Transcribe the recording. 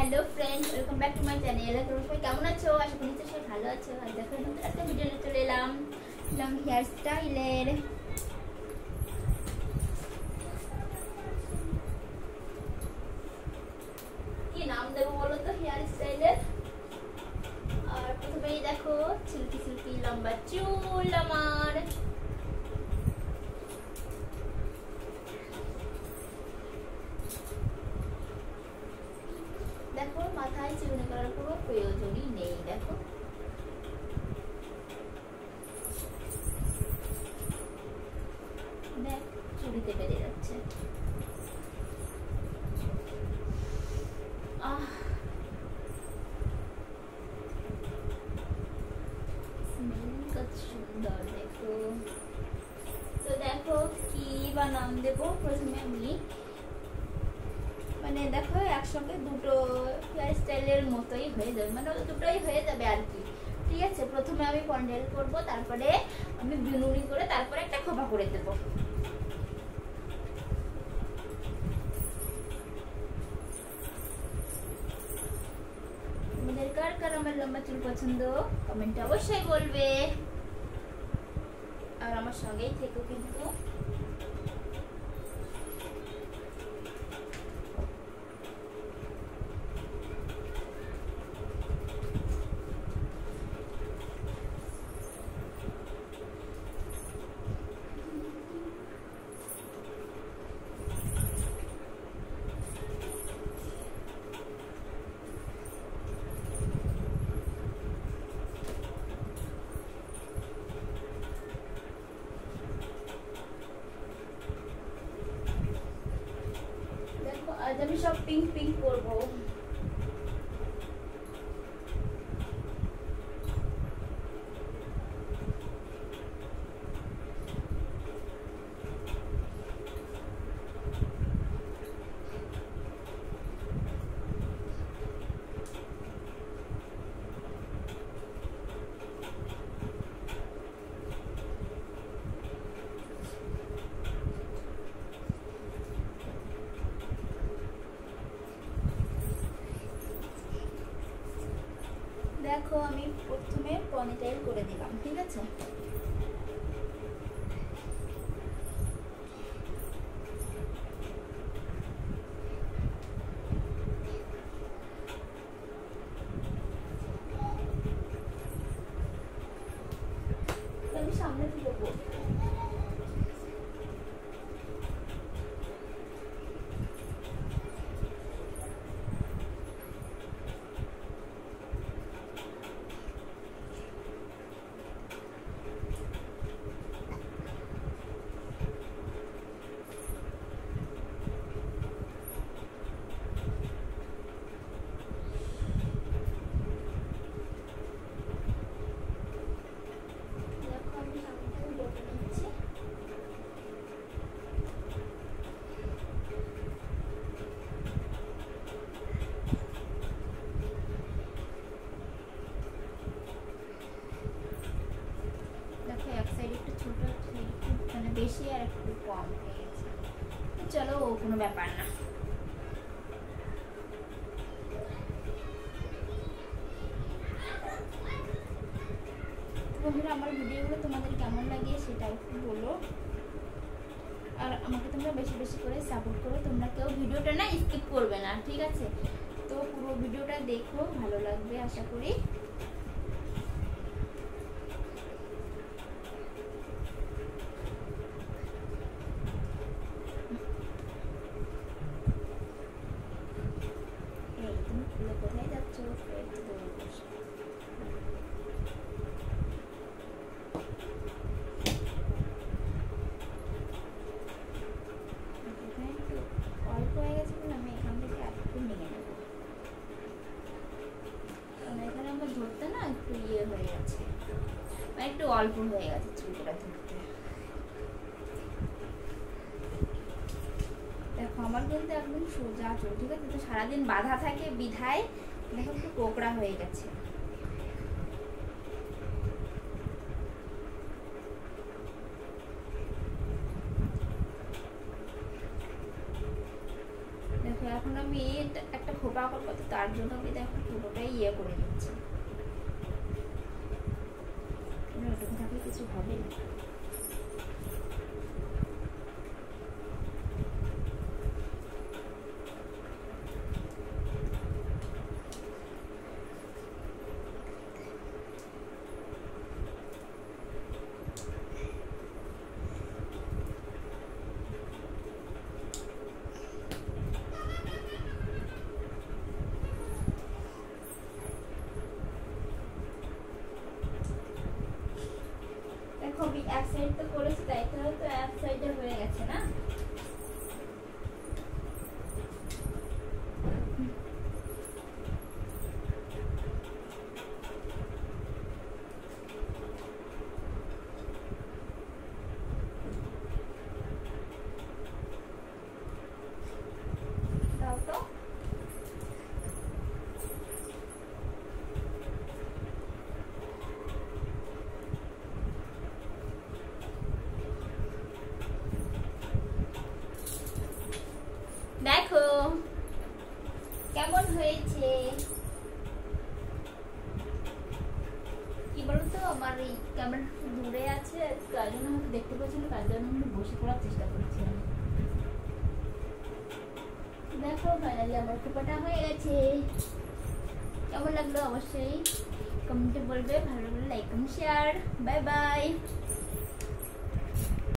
Hello friends, welcome back to my channel. तो সবাই কেমন আছো? আশা করি সবাই ভালো আছো। আর দেখো নতুন একটা ভিডিও নিয়ে চলে এলাম হেয়ার স্টাইলের। কি নাম দেবো বলো তো হেয়ার স্টাইলের? আর প্রথমেই দেখো সিল্কি সিল্কি লম্বা চুল আমার। দেখো মাথায় চিরুনি করার কোনো প্রয়োজনই নেই। দেখো দেখ চুড়িতে বেরিয়ে যাচ্ছে। কত সুন্দর দেখো। তো দেখো কি বা নাম দেবো। প্রথমে আমি মানে দেখো একসঙ্গে দুটো হেয়ার স্টাইলের মতোই হয়ে যাবে, মানে দুটোই হয়ে যাবে আর কি। ঠিক আছে, প্রথমে আমি পন্ডেল করব, তারপরে আমি বিনুনি করে তারপরে একটা খোপা করে দেবো। তোমাদের কার কার আমার লম্বা চুল পছন্দ কমেন্টে অবশ্যই বলবে, আর আমার সঙ্গেই থেকো কিন্তু। আজ আমি সব পিঙ্ক পিঙ্ক করবো। দেখো আমি প্রথমে পনিটেল করে দিলাম, ঠিক আছে। আমি সামনে ফিরবো। বেশি আর একটু কম হয়ে গেছে, চলো কোনো ব্যাপার না। বন্ধুরা আমার ভিডিওগুলো তোমাদের কেমন লাগে সেটা একটু বলো, আর আমাকে তোমরা বেশি বেশি করে সাপোর্ট করো। তোমরা কেউ ভিডিওটা না স্কিপ করবে না, ঠিক আছে? তো পুরো ভিডিওটা দেখো, ভালো লাগবে আশা করি। কোথায় যাচ্ছ? অল্প হয়ে গেছে বলে আমি এখান থেকে একটু নিয়ে নেবো, কারণ এখানে আমার ধরতে না একটু ইয়ে হয়ে গেছে, মানে একটু অল্প হয়ে গেছে চুলটা ধরতে। দেখো আমার কিন্তু একদম সোজা চুল, ঠিক আছে? তো সারাদিন বাঁধা থাকে বিধায় দেখো একটু কোকড়া হয়ে গেছে। দেখো এখন আমি একটা খোপা করবো, তো তার জন্য আমি দেখো পুরোটাই ইয়ে করে নিচ্ছি। ওটুকু থাকলে কিছু হবে না। দেখো এক সাইড তো করেছি, তাই তো এক সাইডে হয়ে গেছে না। দাও তো। দেখো কেমন হয়েছে, কি বলতো আমার এই ক্যামেরা দূরে আছে, তার জন্য হয়তো দেখতে পাচ্ছি না, তার জন্য আমি বসে পড়ার চেষ্টা করছিলাম। দেখো ফাইনালি আমার খোপাটা হয়ে গেছে। কেমন লাগলো অবশ্যই কমেন্টে বলবে, ভালো লাগলে like comment share. Bye bye.